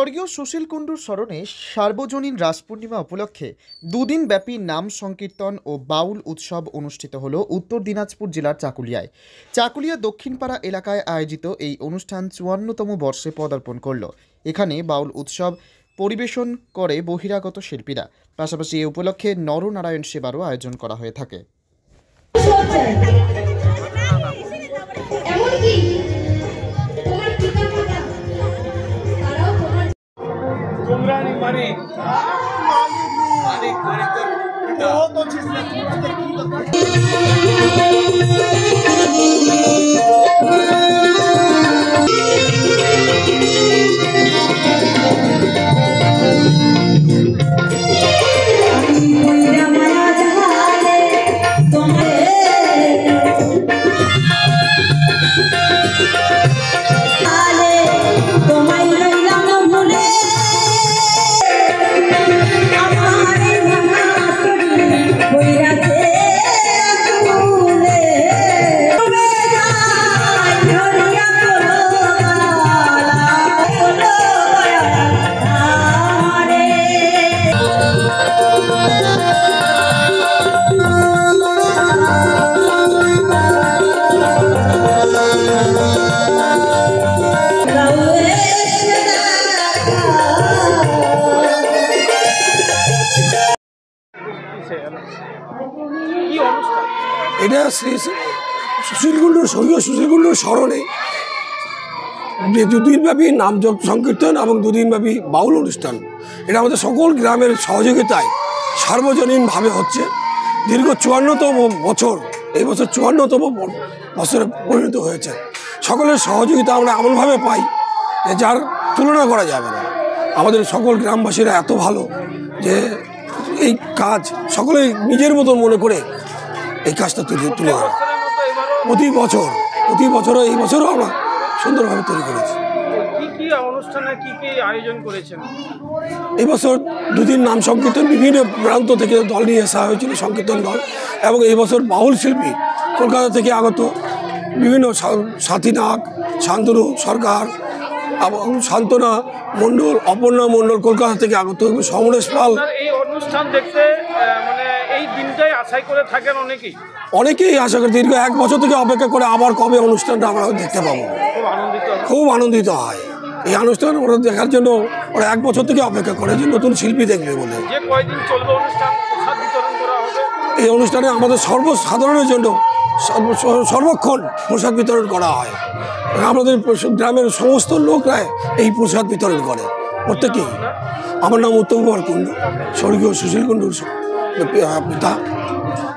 স্বর্গীয় সুশীল কুণ্ডুর স্মরণে সার্বজনীন রাস পূর্ণিমা উপলক্ষে দুদিনব্যাপী নাম সংকীর্তন ও বাউল উৎসব অনুষ্ঠিত হল উত্তর দিনাজপুর জেলার চাকুলিয়ায়। চাকুলিয়া দক্ষিণপাড়া এলাকায় আয়োজিত এই অনুষ্ঠান ৫৪তম বর্ষে পদার্পণ করল। এখানে বাউল উৎসব পরিবেশন করে বহিরাগত শিল্পীরা। পাশাপাশি এ উপলক্ষে নরনারায়ণ সেবারও আয়োজন করা হয়ে থাকে। এটা শ্রী সুশীল কুণ্ডুর স্বর্গীয় সুশীল কুণ্ডুর স্মরণে যে দুদিনব্যাপী নাম সংকীর্তন এবং দুদিনব্যাপী বাউল অনুষ্ঠান, এটা আমাদের সকল গ্রামের সহযোগিতায় সার্বজনীনভাবে হচ্ছে। দীর্ঘ ৫৪তম বছর, এই বছর ৫৪তম বছরে পরিণত হয়েছে। সকলের সহযোগিতা আমরা এমনভাবে পাই যে যার তুলনা করা যাবে না। আমাদের সকল গ্রামবাসীরা এত ভালো যে এই কাজ সকলে নিজের মতো মনে করে এই কাজটা তুলে ধরে প্রতি বছর এই বছরও আমরা সুন্দরভাবে তৈরি করেছি। এই বছর দুদিন নাম সংকীর্তন, বিভিন্ন প্রান্ত থেকে দল নিয়ে আসা হয়েছিল সংকীর্তন দল, এবং এই বছর বাউল শিল্পী কলকাতা থেকে আগত বিভিন্ন সাথী নাগ, শান্তনু সরকার এবং সান্ত্বনা মণ্ডল, অপর্ণা মণ্ডল কলকাতা থেকে আগত, সমরেশ পাল। এই অনুষ্ঠান দেখতে এই দিনটাই আশাই করে থাকেন অনেকেই আশা করে দীর্ঘ ১ বছর থেকে অপেক্ষা করে আবার কবে অনুষ্ঠানটা আমরা দেখতে পাবো। খুব আনন্দিত হয় এই অনুষ্ঠান ওরা দেখার জন্য। ওরা ১ বছর থেকে অপেক্ষা করে যে নতুন শিল্পী দেখবে বলে। এই অনুষ্ঠানে আমাদের সর্বসাধারণের জন্য সর্বক্ষণ প্রসাদ বিতরণ করা হয়। আমাদের গ্রামের সমস্ত লোকরাই এই প্রসাদ বিতরণ করে প্রত্যেকেই। আমার নাম উত্তম কুমার কুণ্ডু, স্বর্গীয় সুশীল কুণ্ডুর পিতা।